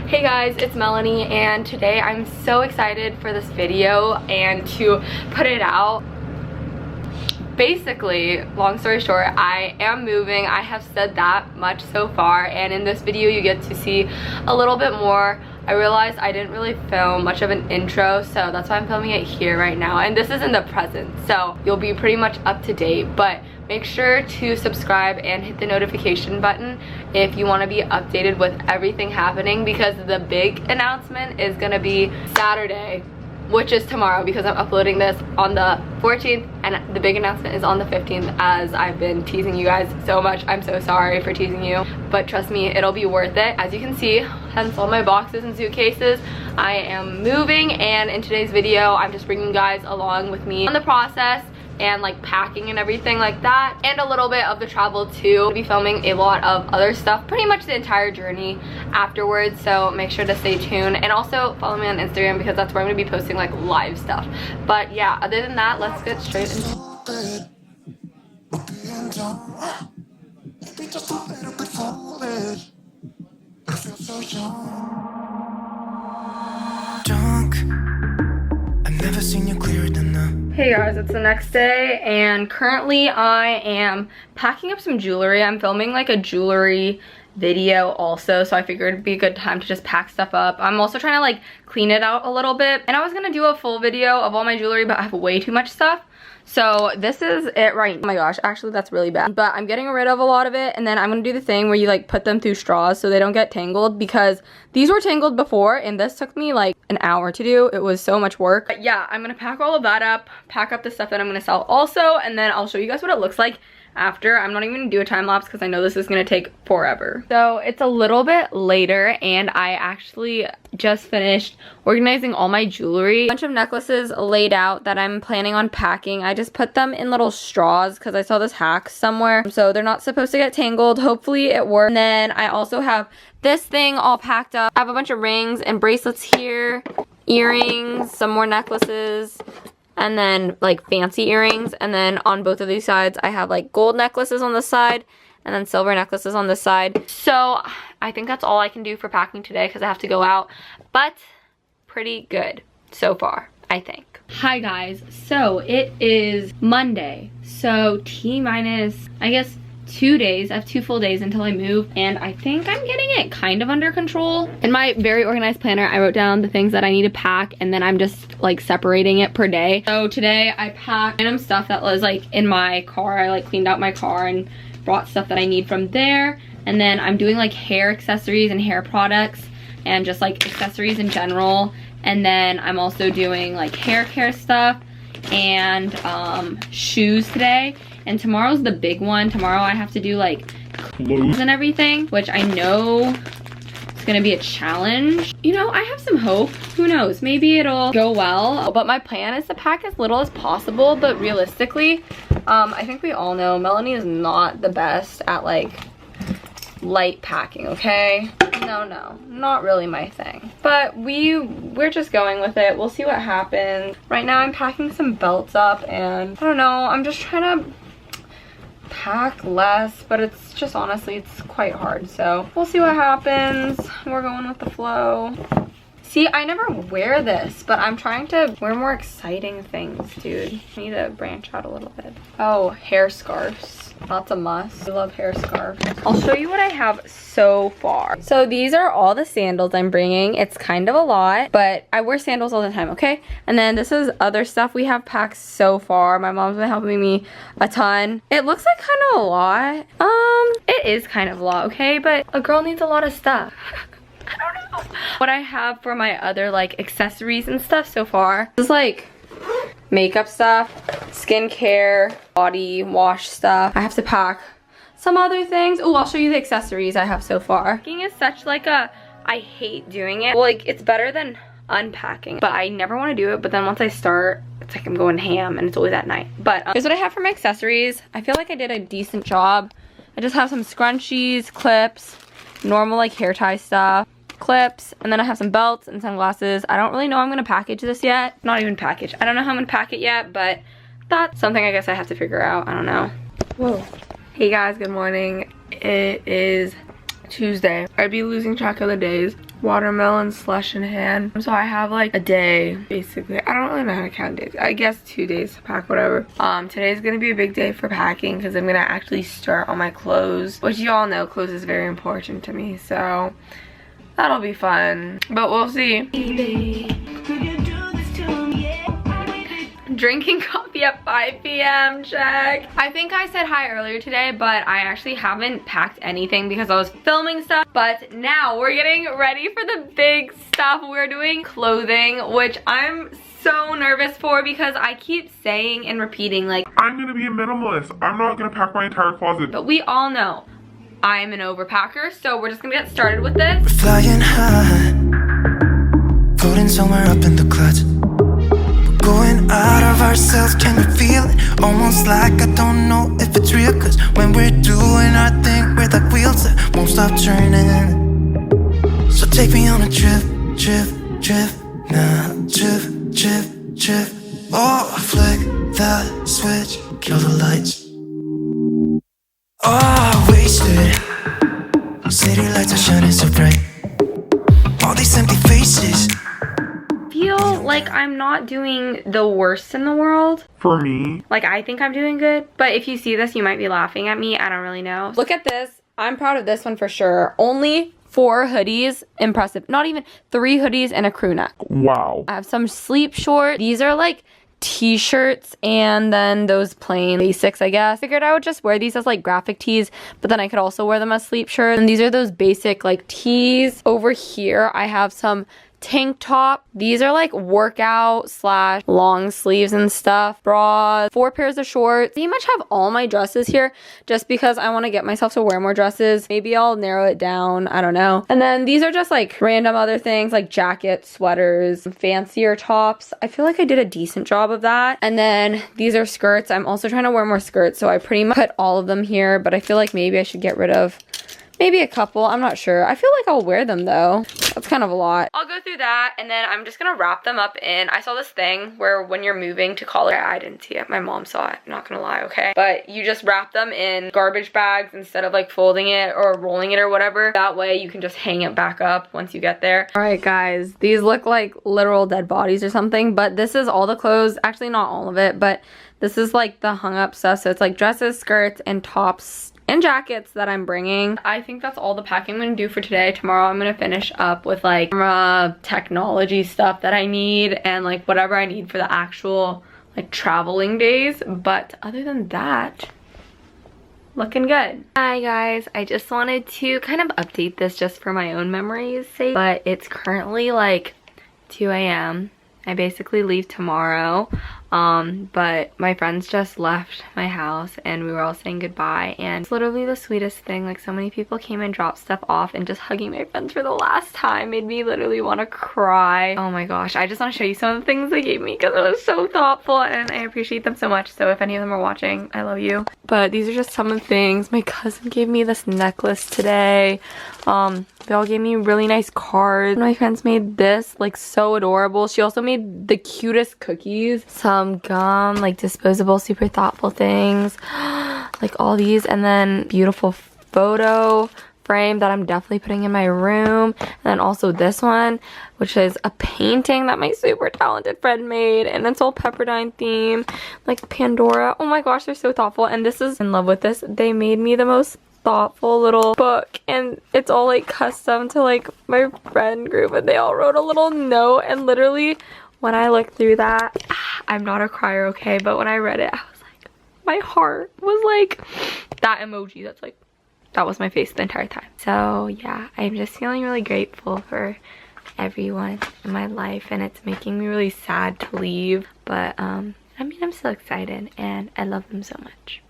Hey guys, it's Melanie, and today I'm so excited for this video and to put it out. Basically, long story short, I am moving. I have said that much so far, and in this video you get to see a little bit more. I realized I didn't really film much of an intro, so that's why I'm filming it here right now, and this is in the present, so you'll be pretty much up to date. But make sure to subscribe and hit the notification button if you want to be updated with everything happening, because the big announcement is gonna be Saturday, which is tomorrow, because I'm uploading this on the 14th, and the big announcement is on the 15th, as I've been teasing you guys so much. I'm so sorry for teasing you, but trust me, it'll be worth it. As you can see, hence all my boxes and suitcases, I am moving, and in today's video, I'm just bringing you guys along with me on the process and like packing and everything like that, and a little bit of the travel too. I'll be filming a lot of other stuff, pretty much the entire journey afterwards, so make sure to stay tuned, and also follow me on Instagram because that's where I'm gonna be posting like live stuff. But yeah, other than that, let's get straight into Never seen you clearer than that. Hey guys, it's the next day, and currently I am packing up some jewelry. I'm filming like a jewelry video also, so I figured it'd be a good time to just pack stuff up. I'm also trying to like clean it out a little bit, and I was gonna do a full video of all my jewelry, but I have way too much stuff. So this is it right. Oh my gosh, actually that's really bad. But I'm getting rid of a lot of it, and then I'm gonna do the thing where you like put them through straws so they don't get tangled, because these were tangled before and this took me like an hour to do. It was so much work. But yeah, I'm gonna pack all of that up, pack up the stuff that I'm gonna sell also, and then I'll show you guys what it looks like after. I'm not even gonna do a time lapse because I know this is gonna take forever. So it's a little bit later, and I actually just finished organizing all my jewelry. A bunch of necklaces laid out that I'm planning on packing. I just put them in little straws because I saw this hack somewhere, so they're not supposed to get tangled. Hopefully it works. And then I also have this thing all packed up. I have a bunch of rings and bracelets here, earrings, some more necklaces, and then like fancy earrings. And then on both of these sides I have like gold necklaces on the side and then silver necklaces on the side. So I think that's all I can do for packing today because I have to go out, but pretty good so far, I think. Hi guys, so it is Monday, so T-minus I guess 2 days. I have 2 full days until I move, and I think I'm getting it kind of under control. In my very organized planner, I wrote down the things that I need to pack, and then I'm just like separating it per day. So today I packed random stuff that was like in my car. I like cleaned out my car and brought stuff that I need from there. And then I'm doing like hair accessories and hair products and just like accessories in general. And then I'm also doing like hair care stuff and shoes today. And tomorrow's the big one. Tomorrow I have to do like clothes and everything, which I know it's gonna be a challenge. You know, I have some hope. Who knows? Maybe it'll go well. But my plan is to pack as little as possible. But realistically, I think we all know Melanie is not the best at like light packing, okay? No, not really my thing. But we're just going with it. We'll see what happens. Right now I'm packing some belts up, and I don't know, I'm just trying to pack less, but it's just honestly it's quite hard, so we'll see what happens. We're going with the flow. See, I never wear this, but I'm trying to wear more exciting things, dude. I need to branch out a little bit. Oh, hair scarves. That's a must. I love hair scarves. I'll show you what I have so far. So these are all the sandals I'm bringing. It's kind of a lot, but I wear sandals all the time, okay? And then this is other stuff we have packed so far. My mom's been helping me a ton. It looks like kind of a lot. It is kind of a lot, okay? But a girl needs a lot of stuff. I don't know. What I have for my other like accessories and stuff so far is like makeup stuff, skincare, body wash stuff. I have to pack some other things. Oh, I'll show you the accessories I have so far. Packing is such like a, I hate doing it. Well, like it's better than unpacking, but I never want to do it. But then once I start, it's like I'm going ham, and it's always at night. But here's what I have for my accessories. I feel like I did a decent job. I just have some scrunchies, clips, normal like hair tie stuff, clips, and then I have some belts and sunglasses. I don't really know how I'm gonna package this yet. Not even package. I don't know how I'm gonna pack it yet, but that's something I guess I have to figure out. I don't know. Whoa. Hey guys, good morning. It is Tuesday. I'd be losing track of the days. watermelon slush in hand. So I have like a day, basically. I don't really know how to count days. I guess 2 days to pack, whatever. Today's gonna be a big day for packing because I'm gonna actually start on my clothes, which you all know clothes is very important to me. So that'll be fun, but we'll see. Drinking coffee at 5 p.m. check. I think I said hi earlier today, but I actually haven't packed anything because I was filming stuff. But now we're getting ready for the big stuff. We're doing clothing, which I'm so nervous for because I keep saying and repeating like, I'm gonna be a minimalist. I'm not gonna pack my entire closet. But we all know I'm an overpacker, so we're just gonna get started with this. We're flying high, floating somewhere up in the clouds. Going out of ourselves, can you feel it? Almost like I don't know if it's real. Cause when we're doing our thing, we're like wheels that won't stop turning. So take me on a trip, trip, trip. Nah, trip, trip, trip. Oh, flick the switch, kill the lights. Oh, wasted. City lights are shining so bright. All these empty faces. Feel like I'm not doing the worst in the world. For me, Like, I think I'm doing good. But if you see this, you might be laughing at me. I don't really know. Look at this. I'm proud of this one for sure. Only 4 hoodies. Impressive. Not even 3 hoodies and a crew neck. wow. I have some sleep shorts. These are like t-shirts and then those plain basics, I guess. Figured I would just wear these as like graphic tees, but then I could also wear them as sleep shirts. And these are those basic like tees. Over here, I have some tank top. These are like workout slash long sleeves and stuff. Bras, 4 pairs of shorts. I pretty much have all my dresses here just because I want to get myself to wear more dresses. Maybe I'll narrow it down. I don't know. And then these are just like random other things like jackets, sweaters, fancier tops. I feel like I did a decent job of that. And then these are skirts. I'm also trying to wear more skirts, so I pretty much put all of them here, but I feel like maybe I should get rid of maybe a couple. I'm not sure. I feel like I'll wear them though. That's kind of a lot. I'll go through that and then I'm just gonna wrap them up in, I saw this thing where when you're moving to college, I didn't see it. My mom saw it, not gonna lie, okay? But you just wrap them in garbage bags instead of like folding it or rolling it or whatever. That way you can just hang it back up once you get there. All right, guys, these look like literal dead bodies or something, but this is all the clothes. Actually, not all of it, but this is like the hung up stuff. So it's like dresses, skirts, and tops and jackets that I'm bringing. I think that's all the packing I'm gonna do for today. Tomorrow I'm gonna finish up with like technology stuff that I need and like whatever I need for the actual like traveling days. But other than that, looking good. Hi guys, I just wanted to kind of update this just for my own memory's sake, but it's currently like 2 a.m. I basically leave tomorrow, but my friends just left my house and we were all saying goodbye, and it's literally the sweetest thing. Like, so many people came and dropped stuff off, and just hugging my friends for the last time made me literally want to cry. Oh my gosh, I just want to show you some of the things they gave me because it was so thoughtful and I appreciate them so much. So if any of them are watching, I love you. But these are just some of the things. My cousin gave me this necklace today. They all gave me really nice cards. My friends made this, like, so adorable. She also made the cutest cookies. Some gum, like disposable, super thoughtful things. Like all these, and then beautiful photo frame that I'm definitely putting in my room. And then also this one, which is a painting that my super talented friend made, and it's all Pepperdine theme, like Pandora. Oh my gosh, they're so thoughtful. And this is, in love with this. They made me the most thoughtful little book, and it's all like custom to like my friend group, and they all wrote a little note. And literally when I looked through that, I'm not a crier, okay, but when I read it, I was like, my heart was like that emoji that's like, that was my face the entire time. So yeah, I'm just feeling really grateful for everyone in my life, and it's making me really sad to leave, but I mean, I'm so excited and I love them so much.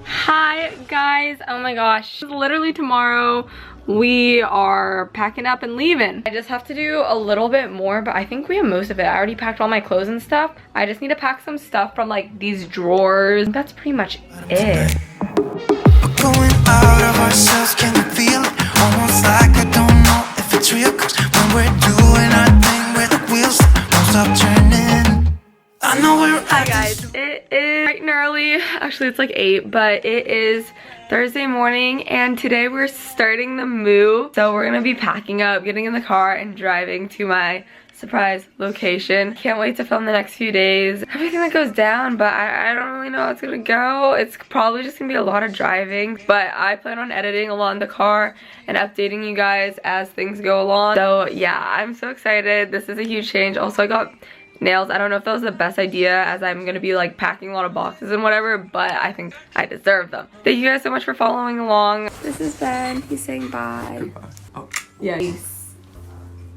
Hi guys, oh my gosh, literally tomorrow we are packing up and leaving. I just have to do a little bit more, but I think we have most of it. I already packed all my clothes and stuff. I just need to pack some stuff from like these drawers. That's pretty much it. We're going out of ourselves, can you feel it? Almost like I don't know if it's real. Cause when we're doing our thing, we're the wheels that won't stop turning. I I know we're Hi guys, it is bright and early. Actually, it's like 8, but it is Thursday morning and today we're starting the move. So we're gonna be packing up, getting in the car and driving to my surprise location. Can't wait to film the next few days. Everything that goes down, but I don't really know how it's gonna go. It's probably just gonna be a lot of driving, but I plan on editing along the car and updating you guys as things go along. So yeah, I'm so excited. This is a huge change. Also, I got nails. I don't know if that was the best idea as I'm gonna be like packing a lot of boxes and whatever, but I think I deserve them. Thank you guys so much for following along. This is Ben. He's saying bye. Goodbye. Oh. Yeah.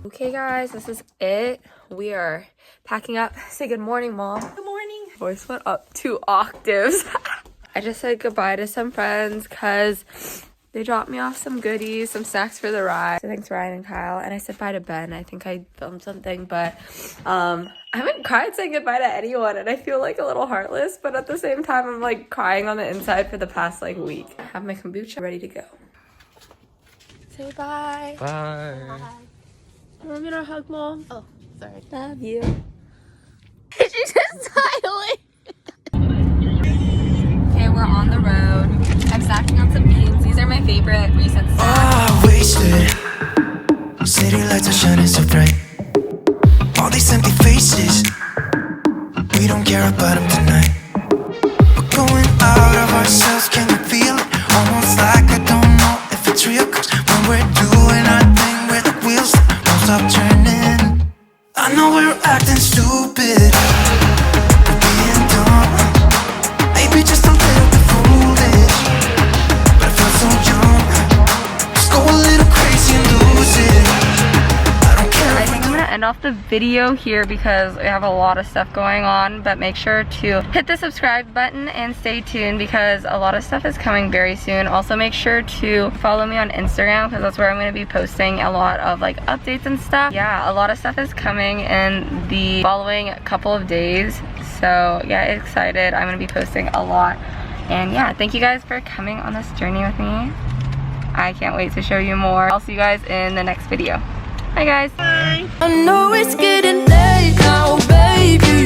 Okay guys, this is it. We are packing up. Say good morning, Mom. Good morning. Voice went up 2 octaves. I just said goodbye to some friends because they dropped me off some goodies, some snacks for the ride. So thanks Ryan and Kyle. And I said bye to Ben. I think I filmed something, but I haven't cried saying goodbye to anyone and I feel like a little heartless, but at the same time I'm like crying on the inside for the past like week. I have my kombucha ready to go. Say bye. Bye. You want me to hug, Mom? Oh, sorry. Love you. She's just smiling. Okay, we're on the road. I'm snacking on some beans. These are my favorite recent snacks. Ah, wasted. City lights are shining so bright. All these empty faces, we don't care about them tonight. We're going out of ourselves, can you feel it? Almost like I don't know if it's real. Cause when we're doing our thing, we're the wheels that won't stop turning. I know we're acting stupid, we're being dumb, maybe just a little bit foolish, but I feel so young. Just go a little crazy and lose it. I don't care. I think I'm gonna end off the video here because we have a lot of stuff going on, but make sure to hit the subscribe button and stay tuned because a lot of stuff is coming very soon. Also make sure to follow me on Instagram because that's where I'm gonna be posting a lot of like updates and stuff. Yeah, a lot of stuff is coming in the following couple of days. So yeah, excited. I'm gonna be posting a lot. And yeah, thank you guys for coming on this journey with me. I can't wait to show you more. I'll see you guys in the next video. Bye guys. I know it's getting late now, baby.